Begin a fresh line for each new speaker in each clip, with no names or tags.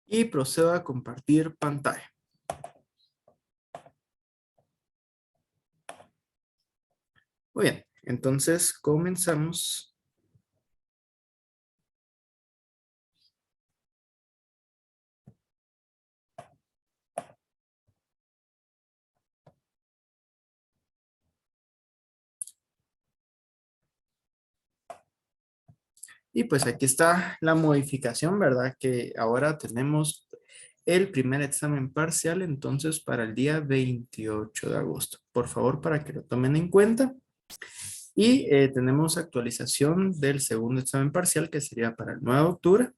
y procedo a compartir pantalla. Muy bien, entonces comenzamos. Y pues aquí está la modificación, ¿verdad? Que ahora tenemos el primer examen parcial, entonces para el día 28 de agosto. Por favor, para que lo tomen en cuenta. Y tenemos actualización del segundo examen parcial, que sería para el 9 de octubre,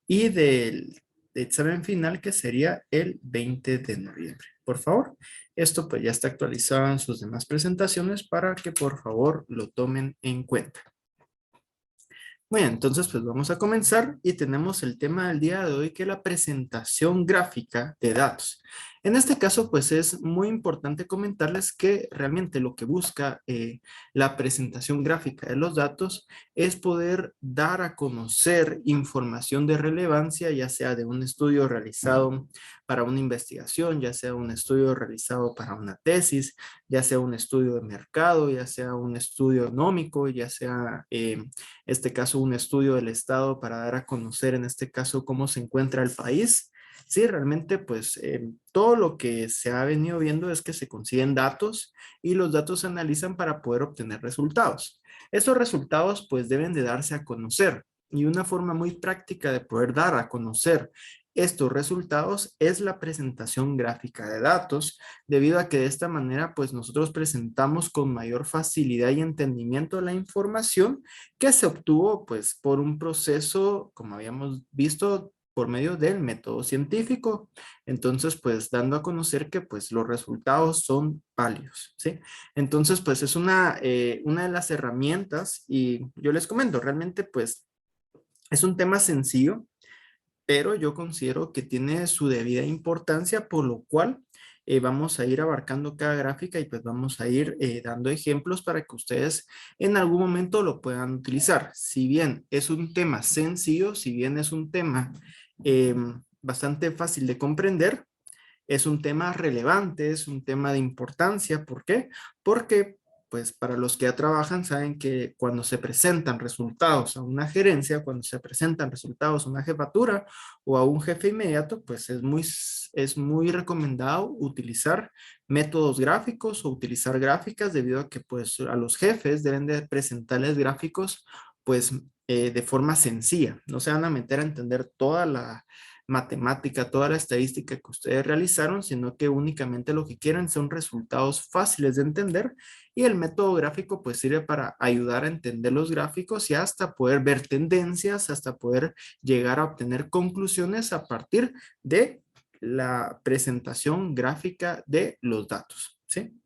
y del examen final, que sería el 20 de noviembre. Por favor, esto pues ya está actualizado en sus demás presentaciones para que por favor lo tomen en cuenta. Bueno, entonces pues vamos a comenzar y tenemos el tema del día de hoy, que es la presentación gráfica de datos. En este caso pues es muy importante comentarles que realmente lo que busca la presentación gráfica de los datos es poder dar a conocer información de relevancia, ya sea de un estudio realizado para una investigación, ya sea un estudio realizado para una tesis, ya sea un estudio de mercado, ya sea un estudio económico, ya sea este caso un estudio del Estado para dar a conocer en este caso cómo se encuentra el país. Sí, realmente pues todo lo que se ha venido viendo es que se consiguen datos y los datos se analizan para poder obtener resultados. Estos resultados pues deben de darse a conocer, y una forma muy práctica de poder dar a conocer estos resultados es la presentación gráfica de datos, debido a que de esta manera pues nosotros presentamos con mayor facilidad y entendimiento la información que se obtuvo pues por un proceso, como habíamos visto, por medio del método científico. Entonces pues dando a conocer que pues los resultados son válidos, ¿sí? Entonces pues es una de las herramientas, y yo les comento, realmente pues es un tema sencillo, pero yo considero que tiene su debida importancia, por lo cual vamos a ir abarcando cada gráfica y pues vamos a ir dando ejemplos para que ustedes en algún momento lo puedan utilizar. Si bien es un tema sencillo, si bien es un tema bastante fácil de comprender, es un tema relevante, es un tema de importancia. ¿Por qué? Porque pues para los que ya trabajan saben que cuando se presentan resultados a una gerencia, cuando se presentan resultados a una jefatura o a un jefe inmediato, pues es muy recomendado utilizar métodos gráficos o utilizar gráficas, debido a que pues a los jefes deben de presentarles gráficos pues de forma sencilla. No se van a meter a entender toda la matemática, toda la estadística que ustedes realizaron, sino que únicamente lo que quieren son resultados fáciles de entender, y el método gráfico pues sirve para ayudar a entender los gráficos y hasta poder ver tendencias, hasta poder llegar a obtener conclusiones a partir de la presentación gráfica de los datos, ¿sí?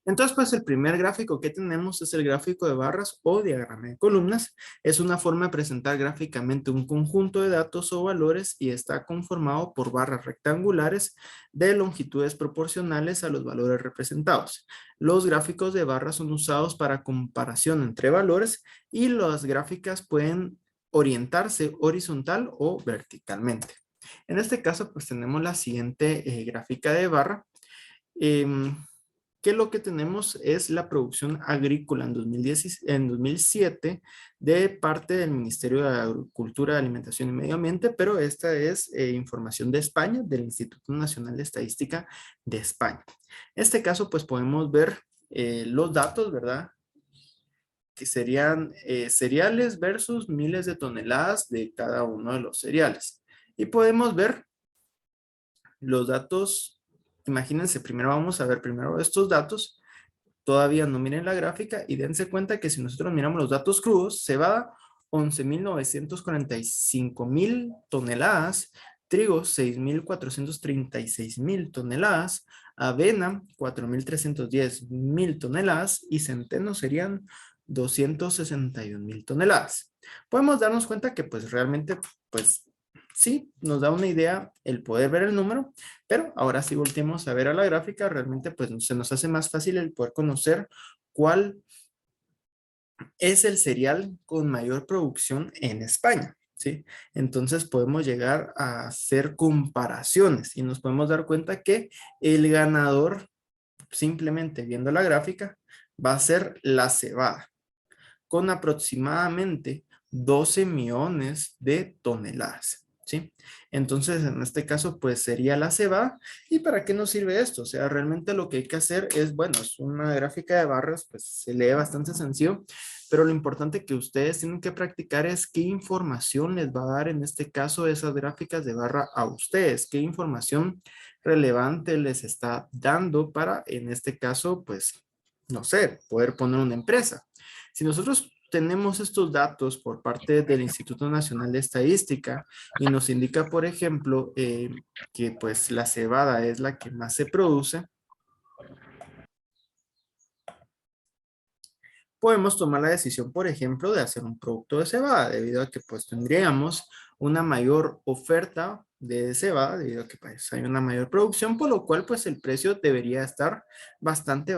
Entonces, pues el primer gráfico que tenemos es el gráfico de barras o diagrama de columnas. Es una forma de presentar gráficamente un conjunto de datos o valores, y está conformado por barras rectangulares de longitudes proporcionales a los valores representados. Los gráficos de barras son usados para comparación entre valores, y las gráficas pueden orientarse horizontal o verticalmente. En este caso, pues tenemos la siguiente gráfica de barra. Em, que lo que tenemos es la producción agrícola en 2007 de parte del Ministerio de Agricultura, Alimentación y Medio Ambiente, pero esta es información de España, del Instituto Nacional de Estadística de España. En este caso, pues podemos ver los datos, ¿verdad? Que serían cereales versus miles de toneladas de cada uno de los cereales. Y podemos ver los datos. Imagínense, primero vamos a ver primero estos datos. Todavía no miren la gráfica y dense cuenta que si nosotros miramos los datos crudos, cebada 11.945.000 toneladas, trigo 6.436.000 toneladas, avena 4.310.000 toneladas y centeno serían 261.000 toneladas. Podemos darnos cuenta que pues realmente pues sí, nos da una idea el poder ver el número, pero ahora sí volteemos a ver a la gráfica. Realmente pues se nos hace más fácil el poder conocer cuál es el cereal con mayor producción en España. ¿sí? Entonces podemos llegar a hacer comparaciones y nos podemos dar cuenta que el ganador, simplemente viendo la gráfica, va a ser la cebada, con aproximadamente 12 millones de toneladas, ¿sí? Entonces, en este caso, pues sería la cebada. ¿Y para qué nos sirve esto? O sea, realmente lo que hay que hacer es, bueno, es una gráfica de barras, pues se lee bastante sencillo, pero lo importante que ustedes tienen que practicar es qué información les va a dar en este caso esas gráficas de barra a ustedes, qué información relevante les está dando para, en este caso, pues, no sé, poder poner una empresa. Si nosotros tenemos estos datos por parte del Instituto Nacional de Estadística y nos indica, por ejemplo, que pues la cebada es la que más se produce, podemos tomar la decisión, por ejemplo, de hacer un producto de cebada, debido a que pues tendríamos una mayor oferta de cebada, debido a que pues hay una mayor producción, por lo cual pues el precio debería estar bastante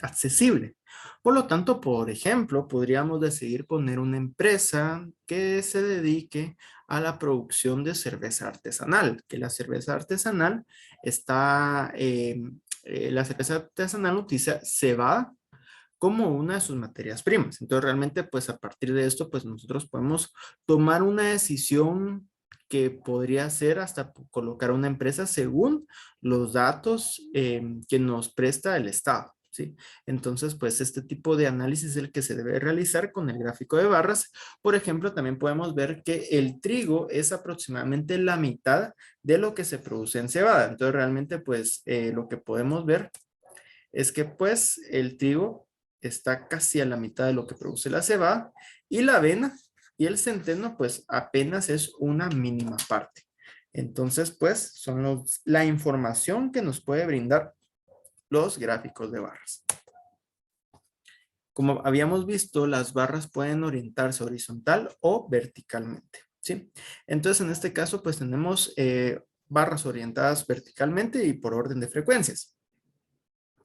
accesible. Por lo tanto, por ejemplo, podríamos decidir poner una empresa que se dedique a la producción de cerveza artesanal, que la cerveza artesanal la cerveza artesanal utiliza cebada como una de sus materias primas. Entonces, realmente, pues a partir de esto, pues nosotros podemos tomar una decisión que podría ser hasta colocar una empresa según los datos que nos presta el Estado, ¿sí? Entonces, pues este tipo de análisis es el que se debe realizar con el gráfico de barras. Por ejemplo, también podemos ver que el trigo es aproximadamente la mitad de lo que se produce en cebada. Entonces, realmente, pues lo que podemos ver es que pues el trigo está casi a la mitad de lo que produce la cebada y la avena y el centeno pues apenas es una mínima parte. Entonces pues son la información que nos puede brindar los gráficos de barras. Como habíamos visto, las barras pueden orientarse horizontal o verticalmente, ¿sí? Entonces en este caso pues tenemos barras orientadas verticalmente y por orden de frecuencias.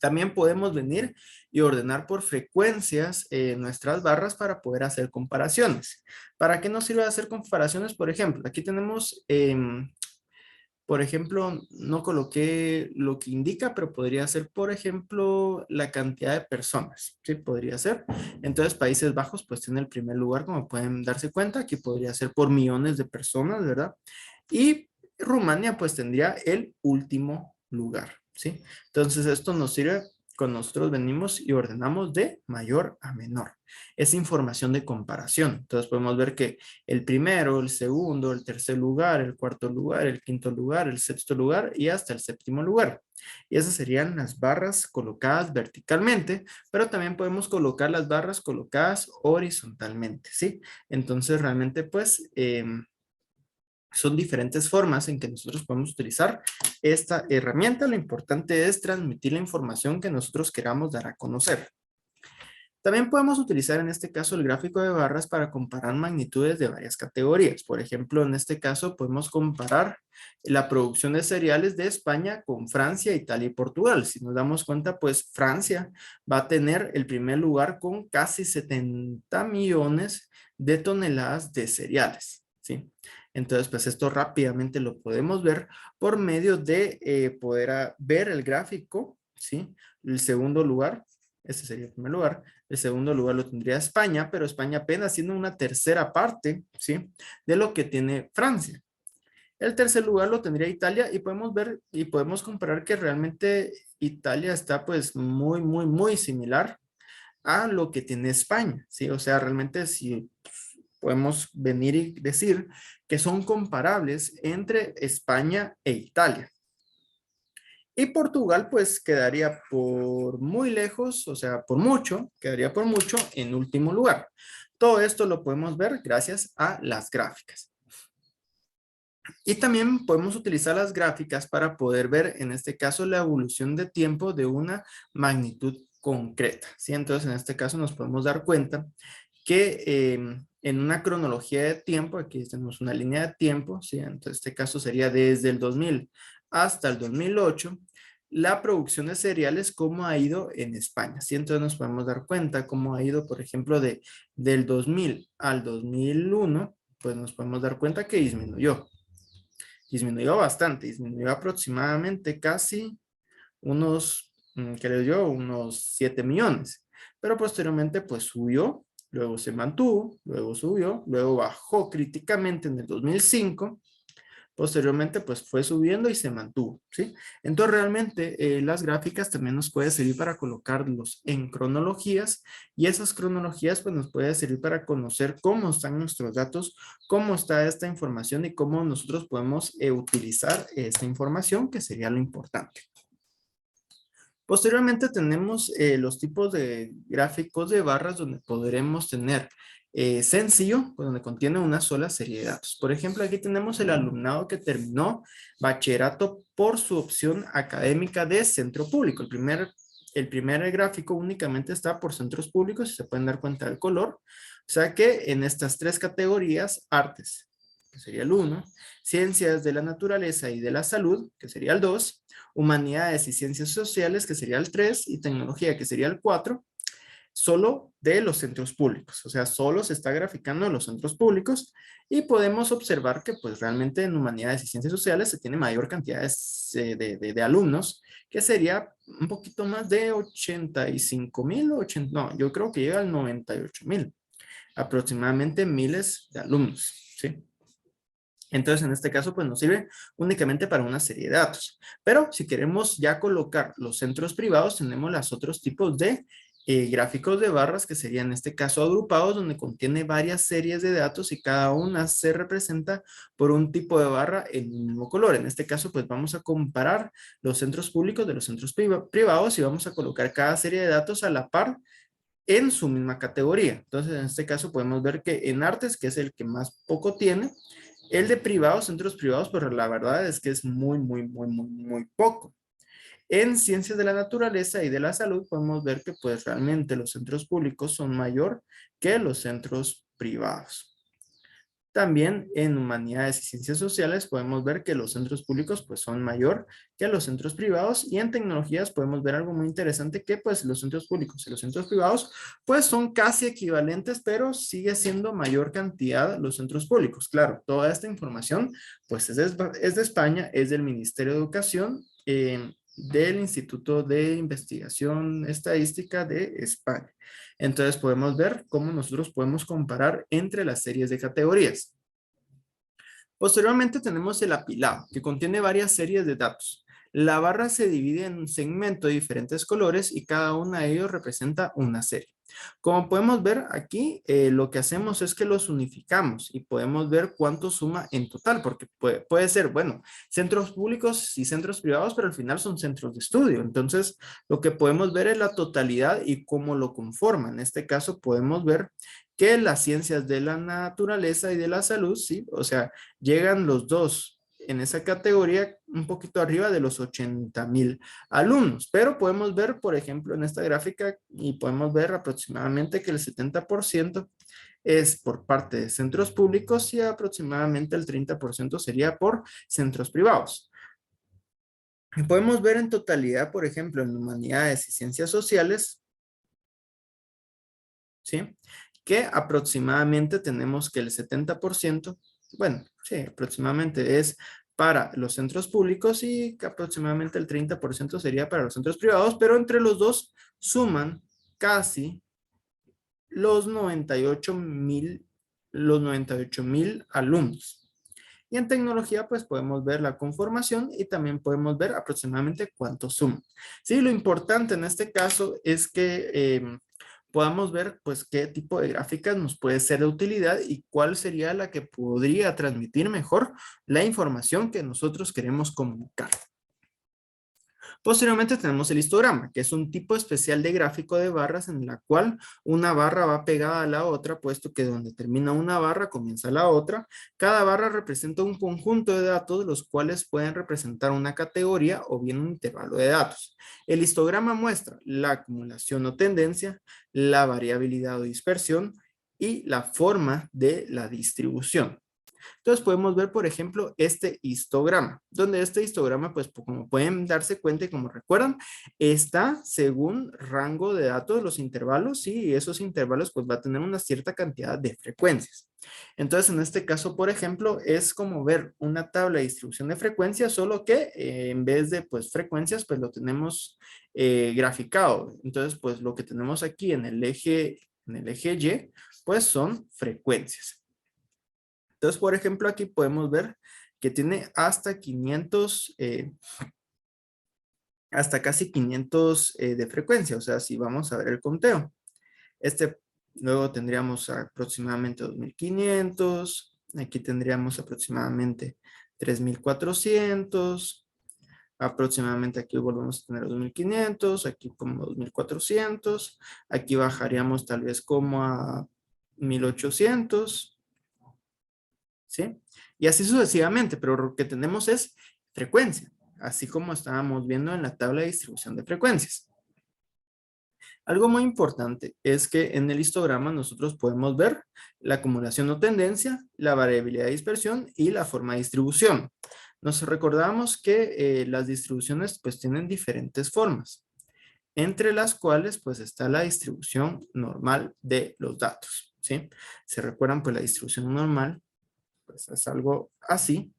También podemos venir y ordenar por frecuencias nuestras barras para poder hacer comparaciones. ¿Para qué nos sirve hacer comparaciones? Por ejemplo, aquí tenemos, por ejemplo, no coloqué lo que indica, pero podría ser, por ejemplo, la cantidad de personas. Sí, podría ser. Entonces, Países Bajos, pues tiene el primer lugar, como pueden darse cuenta. Aquí podría ser por millones de personas, ¿verdad? Y Rumania, pues tendría el último lugar. ¿Sí? Entonces esto nos sirve cuando nosotros venimos y ordenamos de mayor a menor. Es información de comparación. Entonces podemos ver que el primero, el segundo, el tercer lugar, el cuarto lugar, el quinto lugar, el sexto lugar y hasta el séptimo lugar. Y esas serían las barras colocadas verticalmente, pero también podemos colocar las barras colocadas horizontalmente, ¿sí? Entonces realmente pues son diferentes formas en que nosotros podemos utilizar esta herramienta. Lo importante es transmitir la información que nosotros queramos dar a conocer. También podemos utilizar en este caso el gráfico de barras para comparar magnitudes de varias categorías. Por ejemplo, en este caso podemos comparar la producción de cereales de España con Francia, Italia y Portugal. Si nos damos cuenta, pues Francia va a tener el primer lugar con casi 70 millones de toneladas de cereales, ¿sí? Entonces, pues esto rápidamente lo podemos ver por medio de poder ver el gráfico, ¿sí? El segundo lugar, este sería el primer lugar. El segundo lugar lo tendría España, pero España apenas siendo una tercera parte, ¿sí? De lo que tiene Francia. El tercer lugar lo tendría Italia y podemos ver y podemos comparar que realmente Italia está pues muy similar a lo que tiene España, ¿sí? O sea, realmente si podemos venir y decir que son comparables entre España e Italia. Y Portugal pues quedaría por muy lejos, o sea, por mucho, quedaría por mucho en último lugar. Todo esto lo podemos ver gracias a las gráficas. Y también podemos utilizar las gráficas para poder ver, en este caso, la evolución de tiempo de una magnitud concreta, ¿sí? Entonces, en este caso nos podemos dar cuenta que en una cronología de tiempo, aquí tenemos una línea de tiempo, ¿sí? Entonces, este caso sería desde el 2000 hasta el 2008, la producción de cereales, cómo ha ido en España. ¿Sí? Entonces nos podemos dar cuenta cómo ha ido, por ejemplo, del 2000 al 2001, pues nos podemos dar cuenta que disminuyó. Disminuyó bastante, disminuyó aproximadamente casi unos, creo yo, unos 7 millones. Pero posteriormente, pues subió, luego se mantuvo, luego subió, luego bajó críticamente en el 2005. Posteriormente, pues fue subiendo y se mantuvo, ¿sí? Entonces, realmente las gráficas también nos puede servir para colocarlos en cronologías y esas cronologías, pues nos puede servir para conocer cómo están nuestros datos, cómo está esta información y cómo nosotros podemos utilizar esta información, que sería lo importante. Posteriormente tenemos los tipos de gráficos de barras donde podremos tener sencillo, pues, donde contiene una sola serie de datos. Por ejemplo, aquí tenemos el alumnado que terminó bachillerato por su opción académica de centro público. El primer gráfico únicamente está por centros públicos y se pueden dar cuenta del color. O sea que en estas tres categorías, artes, que sería el 1, ciencias de la naturaleza y de la salud, que sería el 2, humanidades y ciencias sociales, que sería el 3, y tecnología, que sería el 4, solo de los centros públicos. O sea, solo se está graficando en los centros públicos y podemos observar que pues realmente en humanidades y ciencias sociales se tiene mayor cantidad de alumnos, que sería un poquito más de 85,000, no, yo creo que llega al 98,000, aproximadamente miles de alumnos, ¿sí? Entonces, en este caso, pues nos sirve únicamente para una serie de datos. Pero si queremos ya colocar los centros privados, tenemos los otros tipos de gráficos de barras, que serían en este caso agrupados, donde contiene varias series de datos y cada una se representa por un tipo de barra en el mismo color. En este caso, pues vamos a comparar los centros públicos de los centros privados y vamos a colocar cada serie de datos a la par en su misma categoría. Entonces, en este caso podemos ver que en artes, que es el que más poco tiene, el de privados, centros privados, pero la verdad es que es muy, muy, muy, muy, muy poco. En ciencias de la naturaleza y de la salud podemos ver que pues realmente los centros públicos son mayor que los centros privados. También en humanidades y ciencias sociales podemos ver que los centros públicos pues son mayor que los centros privados, y en tecnologías podemos ver algo muy interesante, que pues los centros públicos y los centros privados pues son casi equivalentes, pero sigue siendo mayor cantidad los centros públicos. Claro, toda esta información pues es de España, es del Ministerio de Educación, del Instituto de Investigación Estadística de España. Entonces podemos ver cómo nosotros podemos comparar entre las series de categorías. Posteriormente tenemos el apilado, que contiene varias series de datos. La barra se divide en un segmento de diferentes colores y cada una de ellos representa una serie. Como podemos ver aquí, lo que hacemos es que los unificamos y podemos ver cuánto suma en total, porque puede ser, bueno, centros públicos y centros privados, pero al final son centros de estudio. Entonces, lo que podemos ver es la totalidad y cómo lo conforman. En este caso, podemos ver que las ciencias de la naturaleza y de la salud, sí, o sea, llegan los dos en esa categoría un poquito arriba de los 80,000 alumnos, pero podemos ver, por ejemplo, en esta gráfica, y podemos ver aproximadamente que el 70% es por parte de centros públicos y aproximadamente el 30% sería por centros privados. Y podemos ver en totalidad, por ejemplo, en humanidades y ciencias sociales, ¿sí? Que aproximadamente tenemos que el 70%, bueno, sí, aproximadamente es para los centros públicos y que aproximadamente el 30% sería para los centros privados, pero entre los dos suman casi los 98,000 alumnos. Y en tecnología, pues podemos ver la conformación y también podemos ver aproximadamente cuánto suma. Sí, lo importante en este caso es que podamos ver pues qué tipo de gráficas nos puede ser de utilidad y cuál sería la que podría transmitir mejor la información que nosotros queremos comunicar. Posteriormente tenemos el histograma, que es un tipo especial de gráfico de barras en la cual una barra va pegada a la otra, puesto que donde termina una barra comienza la otra. Cada barra representa un conjunto de datos, los cuales pueden representar una categoría o bien un intervalo de datos. El histograma muestra la acumulación o tendencia, la variabilidad o dispersión y la forma de la distribución. Entonces podemos ver, por ejemplo, este histograma, donde este histograma, pues como pueden darse cuenta y como recuerdan, está según rango de datos, los intervalos, ¿sí? Y esos intervalos pues va a tener una cierta cantidad de frecuencias. Entonces, en este caso, por ejemplo, es como ver una tabla de distribución de frecuencias, solo que en vez de pues frecuencias, pues lo tenemos graficado. Entonces, pues lo que tenemos aquí en el eje Y, pues son frecuencias. Entonces, por ejemplo, aquí podemos ver que tiene hasta 500, hasta casi 500 de frecuencia. O sea, si vamos a ver el conteo. Luego tendríamos aproximadamente 2500. Aquí tendríamos aproximadamente 3400. Aproximadamente aquí volvemos a tener 2500. Aquí como 2400. Aquí bajaríamos tal vez como a 1800. ¿Sí? Y así sucesivamente, pero lo que tenemos es frecuencia, así como estábamos viendo en la tabla de distribución de frecuencias. Algo muy importante es que en el histograma nosotros podemos ver la acumulación o tendencia, la variabilidad de dispersión y la forma de distribución. Nos recordamos que las distribuciones pues tienen diferentes formas, entre las cuales pues está la distribución normal de los datos, ¿sí? ¿Se recuerdan? Pues la distribución normal pues es algo así.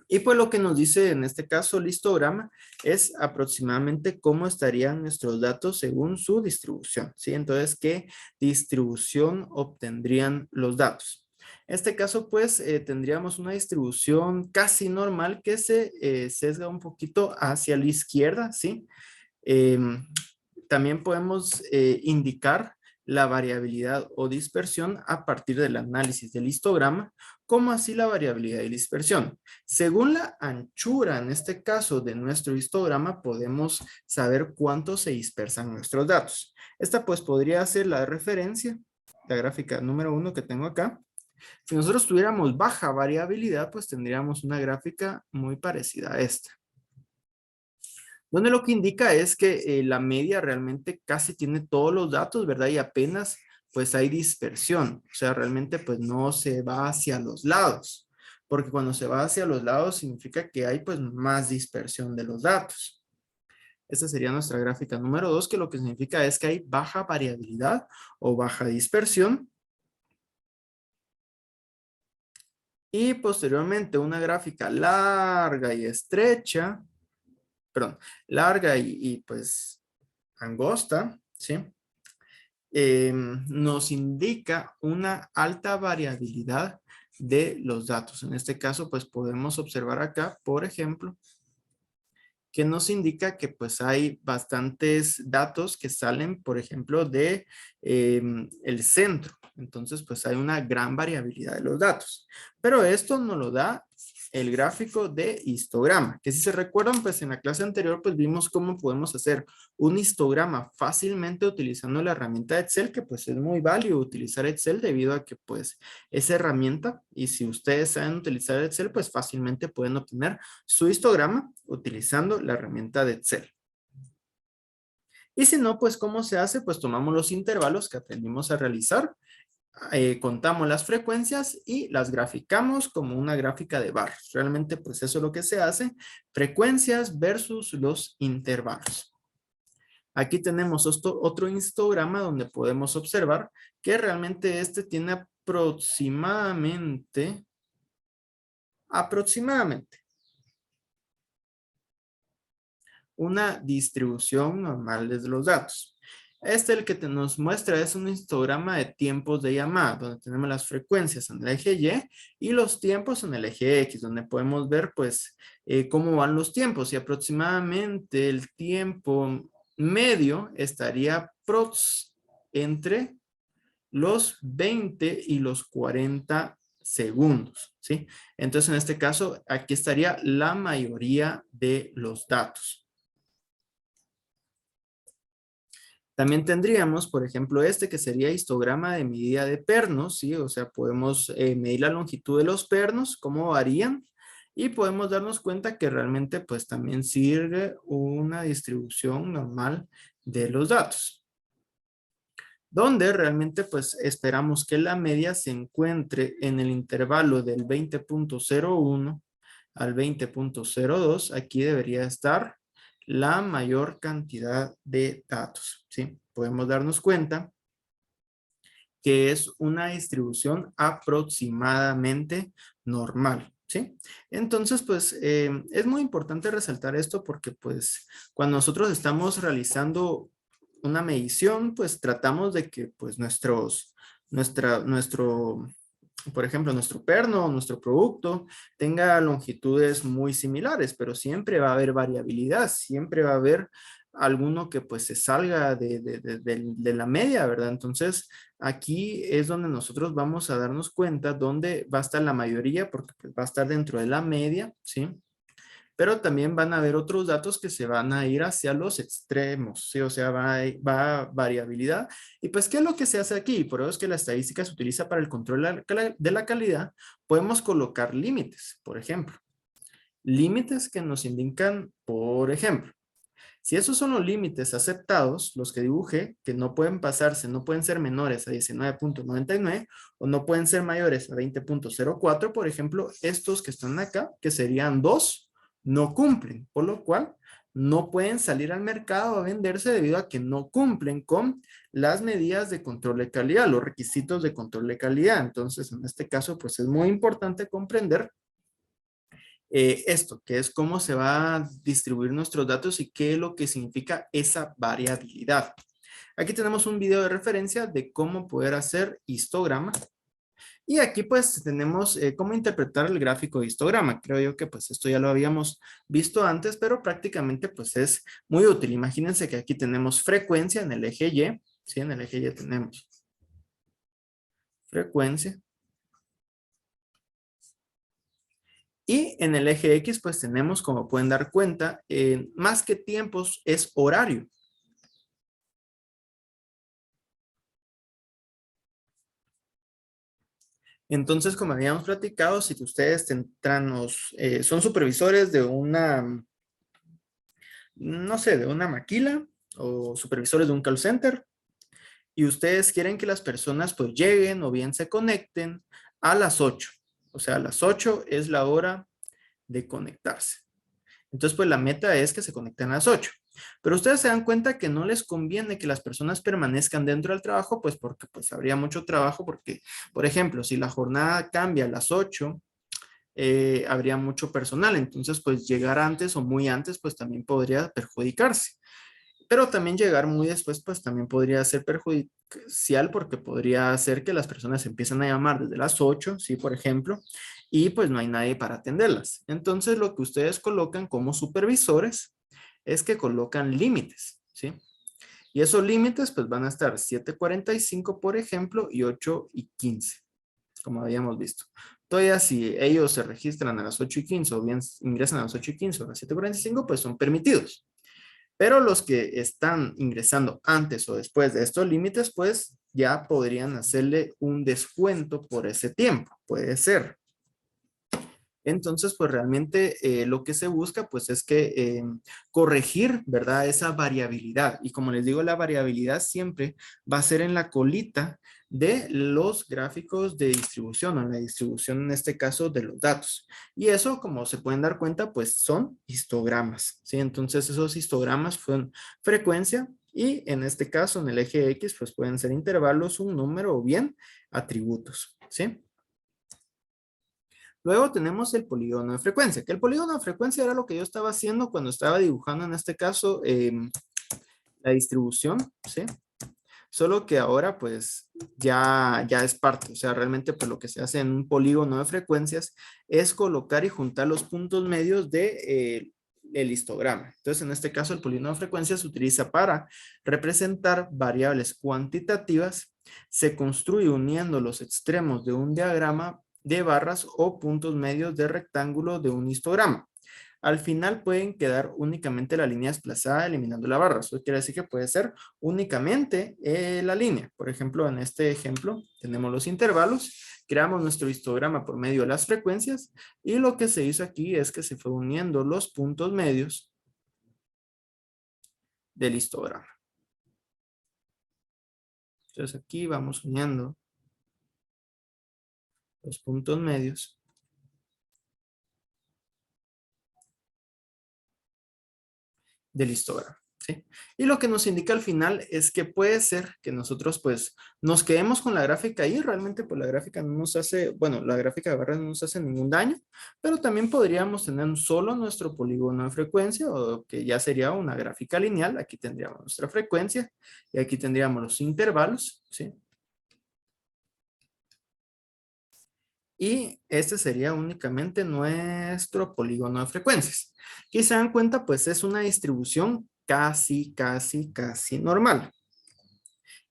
Y pues lo que nos dice en este caso el histograma es aproximadamente cómo estarían nuestros datos según su distribución, ¿sí? Entonces, ¿qué distribución obtendrían los datos? En este caso, pues, tendríamos una distribución casi normal que se sesga un poquito hacia la izquierda, ¿sí? También podemos indicar la variabilidad o dispersión a partir del análisis del histograma, como así la variabilidad y dispersión. Según la anchura, en este caso, de nuestro histograma, podemos saber cuánto se dispersan nuestros datos. Esta pues podría ser la referencia, la gráfica número 1 que tengo acá. Si nosotros tuviéramos baja variabilidad, pues tendríamos una gráfica muy parecida a esta, donde lo que indica es que la media realmente casi tiene todos los datos, ¿verdad? Y apenas pues hay dispersión, o sea, realmente pues no se va hacia los lados, porque cuando se va hacia los lados significa que hay pues más dispersión de los datos. Esta sería nuestra gráfica número 2, que lo que significa es que hay baja variabilidad o baja dispersión. Y posteriormente una gráfica larga y estrecha, perdón, larga pues angosta, ¿sí? Nos indica una alta variabilidad de los datos. En este caso, pues podemos observar acá, por ejemplo, que nos indica que pues hay bastantes datos que salen, por ejemplo, de el centro. Entonces, pues hay una gran variabilidad de los datos. Pero esto nos lo da el gráfico de histograma, que si se recuerdan, pues en la clase anterior, pues vimos cómo podemos hacer un histograma fácilmente utilizando la herramienta de Excel, que pues es muy válido utilizar Excel debido a que pues esa herramienta, y si ustedes saben utilizar Excel, pues fácilmente pueden obtener su histograma utilizando la herramienta de Excel. Y si no, pues ¿cómo se hace? Pues tomamos los intervalos que aprendimos a realizar, contamos las frecuencias y las graficamos como una gráfica de barras. Realmente pues eso es lo que se hace, frecuencias versus los intervalos. Aquí tenemos otro histograma donde podemos observar que realmente este tiene aproximadamente una distribución normal de los datos. El que nos muestra es un histograma de tiempos de llamada, donde tenemos las frecuencias en el eje Y los tiempos en el eje X, donde podemos ver pues cómo van los tiempos, y aproximadamente el tiempo medio estaría entre los 20 y los 40 segundos, ¿sí? Entonces en este caso aquí estaría la mayoría de los datos. También tendríamos, por ejemplo, que sería histograma de medida de pernos, ¿sí? O sea, podemos medir la longitud de los pernos, cómo varían, y podemos darnos cuenta que realmente pues también sirve una distribución normal de los datos. donde realmente pues esperamos que la media se encuentre en el intervalo del 20.01 al 20.02. Aquí debería estar la mayor cantidad de datos, ¿sí? Podemos darnos cuenta que es una distribución aproximadamente normal, ¿sí? Entonces, pues, es muy importante resaltar esto porque, pues, cuando nosotros estamos realizando una medición, pues, tratamos de que, pues, nuestro, por ejemplo, nuestro perno, nuestro producto, tenga longitudes muy similares, pero siempre va a haber variabilidad, siempre va a haber alguno que pues se salga de la media, ¿verdad? Entonces, aquí es donde nosotros vamos a darnos cuenta dónde va a estar la mayoría, porque pues, va a estar dentro de la media, ¿sí? Pero también van a haber otros datos que se van a ir hacia los extremos, ¿sí? O sea, va variabilidad. Y pues, ¿qué es lo que se hace aquí? Por eso es que la estadística se utiliza para el control de la calidad. Podemos colocar límites, por ejemplo. Límites que nos indican, por ejemplo, si esos son los límites aceptados, los que dibujé, que no pueden pasarse, no pueden ser menores a 19.99 o no pueden ser mayores a 20.04, por ejemplo, estos que están acá, que serían 2, no cumplen, por lo cual no pueden salir al mercado a venderse debido a que no cumplen con las medidas de control de calidad, los requisitos de control de calidad. Entonces, en este caso, pues es muy importante comprender esto, que es cómo se va a distribuir nuestros datos y qué es lo que significa esa variabilidad. Aquí tenemos un video de referencia de cómo poder hacer histograma. Y aquí pues tenemos cómo interpretar el gráfico de histograma. Creo yo que pues esto ya lo habíamos visto antes, pero prácticamente pues es muy útil. Imagínense que aquí tenemos frecuencia en el eje Y. ¿Sí? En el eje Y tenemos frecuencia. Y en el eje X, pues tenemos, como pueden dar cuenta, más que tiempos, es horario. Entonces, como habíamos platicado, si ustedes son supervisores de una, no sé, de una maquila o supervisores de un call center y ustedes quieren que las personas pues lleguen o bien se conecten a las 8. O sea, a las 8 es la hora de conectarse. Entonces, pues la meta es que se conecten a las 8. Pero ustedes se dan cuenta que no les conviene que las personas permanezcan dentro del trabajo, pues porque pues habría mucho trabajo, porque, por ejemplo, si la jornada cambia a las 8, habría mucho personal. Entonces, pues llegar antes o muy antes, pues también podría perjudicarse. Pero también llegar muy después, pues también podría ser perjudicial porque podría hacer que las personas empiecen a llamar desde las 8, ¿sí? Por ejemplo, y pues no hay nadie para atenderlas. Entonces, lo que ustedes colocan como supervisores es que colocan límites, ¿sí? Y esos límites pues van a estar 7:45, por ejemplo, y 8:15, como habíamos visto. Todavía si ellos se registran a las 8:15 o bien ingresan a las 8:15 o a las 7:45, pues son permitidos. Pero los que están ingresando antes o después de estos límites, pues ya podrían hacerle un descuento por ese tiempo. Puede ser. Entonces, pues realmente lo que se busca, pues es que corregir, ¿verdad? Esa variabilidad. Y como les digo, la variabilidad siempre va a ser en la colita de los gráficos de distribución, o en la distribución en este caso de los datos. Y eso, como se pueden dar cuenta, pues son histogramas, ¿sí? Entonces, esos histogramas son frecuencia y en este caso, en el eje X, pues pueden ser intervalos, un número o bien atributos, ¿sí? Luego tenemos el polígono de frecuencia, que el polígono de frecuencia era lo que yo estaba haciendo cuando estaba dibujando en este caso la distribución, ¿sí? Solo que ahora pues ya es parte, o sea, realmente pues lo que se hace en un polígono de frecuencias es colocar y juntar los puntos medios de el histograma. Entonces, en este caso, el polígono de frecuencias se utiliza para representar variables cuantitativas. Se construye uniendo los extremos de un diagrama de barras o puntos medios de rectángulo de un histograma. Al final pueden quedar únicamente la línea desplazada eliminando la barra. Eso quiere decir que puede ser únicamente la línea. Por ejemplo, en este ejemplo tenemos los intervalos, creamos nuestro histograma por medio de las frecuencias y lo que se hizo aquí es que se fue uniendo los puntos medios del histograma. Entonces aquí vamos uniendo los puntos medios. Del histograma, ¿sí? Y lo que nos indica al final es que puede ser que nosotros pues nos quedemos con la gráfica ahí, realmente pues la gráfica no nos hace, bueno, la gráfica de barras no nos hace ningún daño, pero también podríamos tener solo nuestro polígono de frecuencia o que ya sería una gráfica lineal, aquí tendríamos nuestra frecuencia y aquí tendríamos los intervalos, ¿sí? Y este sería únicamente nuestro polígono de frecuencias. Y se dan cuenta, pues es una distribución casi normal.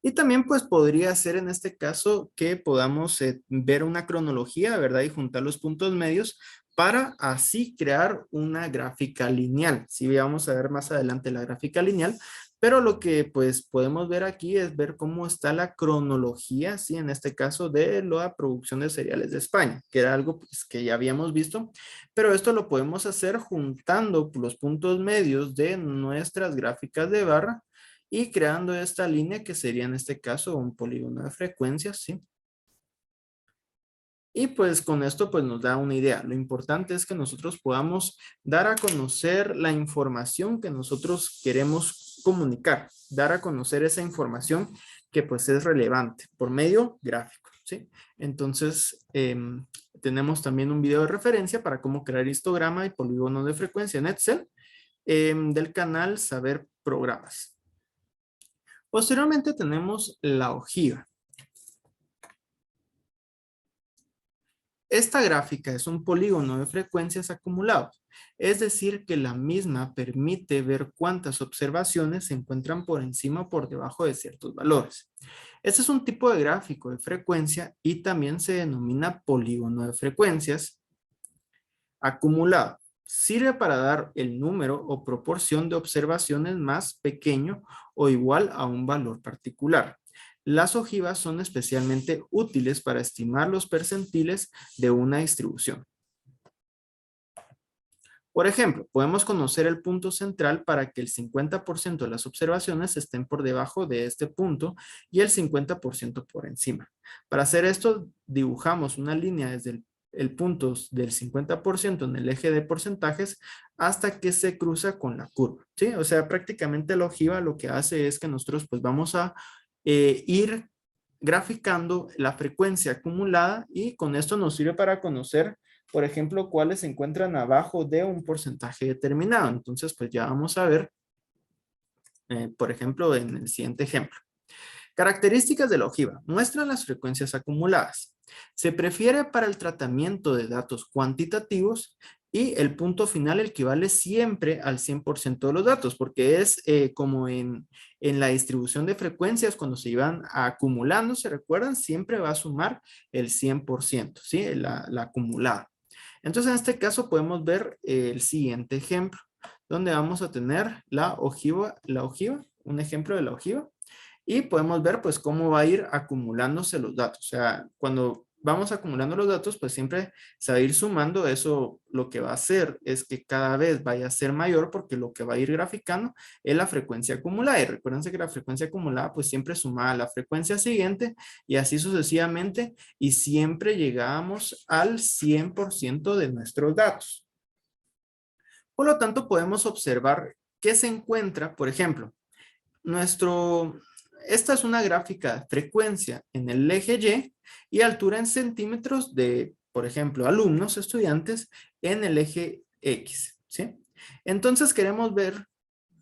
Y también pues podría ser en este caso que podamos ver una cronología, ¿verdad? Y juntar los puntos medios para así crear una gráfica lineal. Sí, vamos a ver más adelante la gráfica lineal, pero lo que pues podemos ver aquí es ver cómo está la cronología, sí, en este caso de la producción de cereales de España, que era algo pues, que ya habíamos visto, pero esto lo podemos hacer juntando los puntos medios de nuestras gráficas de barra y creando esta línea que sería en este caso un polígono de frecuencias, ¿sí? Y pues con esto pues nos da una idea. Lo importante es que nosotros podamos dar a conocer la información que nosotros queremos comunicar, dar a conocer esa información que pues es relevante por medio gráfico, ¿sí? Entonces tenemos también un video de referencia para cómo crear histograma y polígono de frecuencia en Excel del canal Saber Programas. Posteriormente tenemos la ojiva. Esta gráfica es un polígono de frecuencias acumulados, es decir, que la misma permite ver cuántas observaciones se encuentran por encima o por debajo de ciertos valores. Este es un tipo de gráfico de frecuencia y también se denomina polígono de frecuencias acumulado. Sirve para dar el número o proporción de observaciones más pequeño o igual a un valor particular. Las ojivas son especialmente útiles para estimar los percentiles de una distribución. Por ejemplo, podemos conocer el punto central para que el 50% de las observaciones estén por debajo de este punto y el 50% por encima. Para hacer esto, dibujamos una línea desde el punto del 50% en el eje de porcentajes hasta que se cruza con la curva, ¿sí? O sea, prácticamente la ojiva lo que hace es que nosotros pues vamos a ir graficando la frecuencia acumulada y con esto nos sirve para conocer, por ejemplo, cuáles se encuentran abajo de un porcentaje determinado. Entonces, pues ya vamos a ver, por ejemplo, en el siguiente ejemplo. Características de la ojiva. Muestran las frecuencias acumuladas. Se prefiere para el tratamiento de datos cuantitativos y el punto final equivale siempre al 100% de los datos, porque es como en la distribución de frecuencias, cuando se iban acumulando, ¿se recuerdan? Siempre va a sumar el 100%, ¿sí? La acumulada. Entonces, en este caso podemos ver el siguiente ejemplo, donde vamos a tener la ojiva, un ejemplo de la ojiva. Y podemos ver pues cómo va a ir acumulándose los datos. O sea, cuando vamos acumulando los datos, pues siempre se va a ir sumando. Eso lo que va a hacer es que cada vez vaya a ser mayor porque lo que va a ir graficando es la frecuencia acumulada. Y recuérdense que la frecuencia acumulada pues siempre suma a la frecuencia siguiente y así sucesivamente. Y siempre llegamos al 100% de nuestros datos. Por lo tanto, podemos observar que se encuentra, por ejemplo, esta es una gráfica de frecuencia en el eje y altura en centímetros de, por ejemplo, alumnos, estudiantes, en el eje X, ¿sí? Entonces queremos ver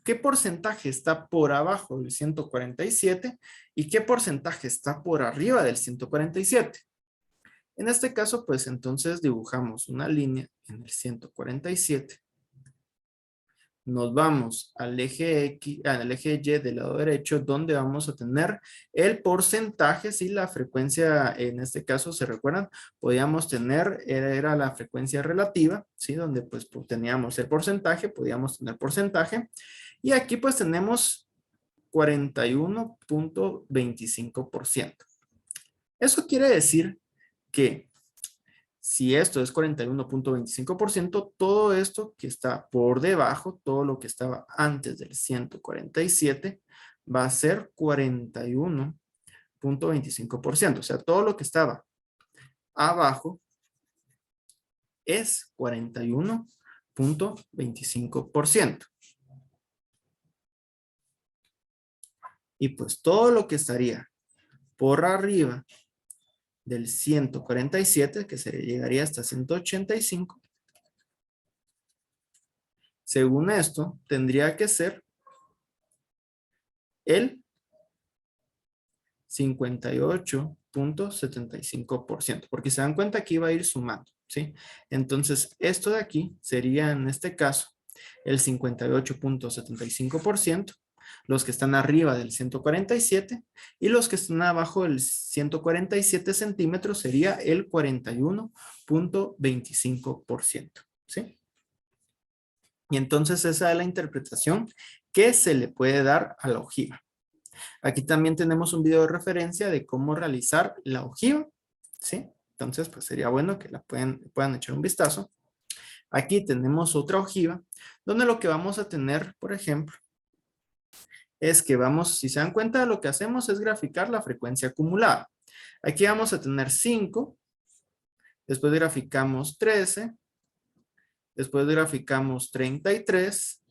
qué porcentaje está por abajo del 147 y qué porcentaje está por arriba del 147. En este caso, pues entonces dibujamos una línea en el 147. Nos vamos al eje X, al eje Y del lado derecho, donde vamos a tener el porcentaje, si la frecuencia, en este caso, ¿se recuerdan? Podíamos tener, era la frecuencia relativa, ¿sí? Donde pues teníamos el porcentaje, podíamos tener porcentaje. Y aquí pues tenemos 41.25%. Eso quiere decir que si esto es 41.25%, todo esto que está por debajo, todo lo que estaba antes del 147, va a ser 41 41.25%. O sea, todo lo que estaba abajo es 41.25%. Y pues todo lo que estaría por arriba del 147, que se llegaría hasta 185, según esto, tendría que ser el 58.75%, porque se dan cuenta que iba a ir sumando, ¿sí? Entonces, esto de aquí sería, en este caso, el 58.75%, los que están arriba del 147, y los que están abajo del 147 centímetros sería el 41.25%, ¿sí? Y entonces esa es la interpretación que se le puede dar a la ojiva. Aquí también tenemos un video de referencia de cómo realizar la ojiva, ¿sí? Entonces, pues sería bueno que la puedan echar un vistazo. Aquí tenemos otra ojiva, donde lo que vamos a tener, por ejemplo, es que vamos, si se dan cuenta, lo que hacemos es graficar la frecuencia acumulada. Aquí vamos a tener 5, después graficamos 13, después graficamos 33,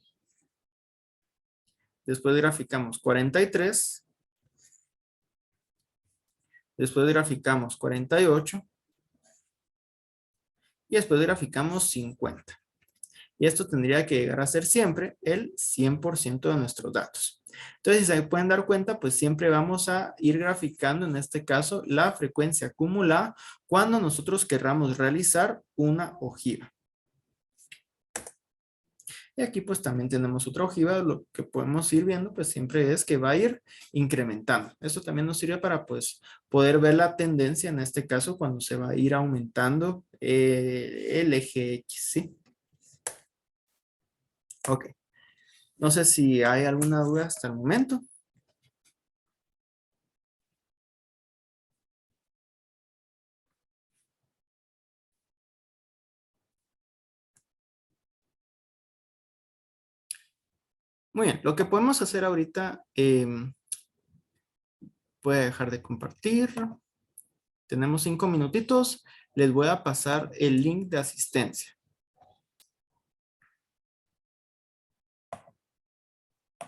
después graficamos 43, después graficamos 48 y después graficamos 50. Y esto tendría que llegar a ser siempre el 100% de nuestros datos. Entonces, si se pueden dar cuenta, pues siempre vamos a ir graficando, en este caso, la frecuencia acumulada cuando nosotros querramos realizar una ojiva. Y aquí pues también tenemos otra ojiva, lo que podemos ir viendo pues siempre es que va a ir incrementando. Esto también nos sirve para pues poder ver la tendencia en este caso cuando se va a ir aumentando el eje X, ¿sí? Ok. No sé si hay alguna duda hasta el momento. Muy bien, lo que podemos hacer ahorita, voy a dejar de compartir. Tenemos 5 minutitos. Les voy a pasar el link de asistencia.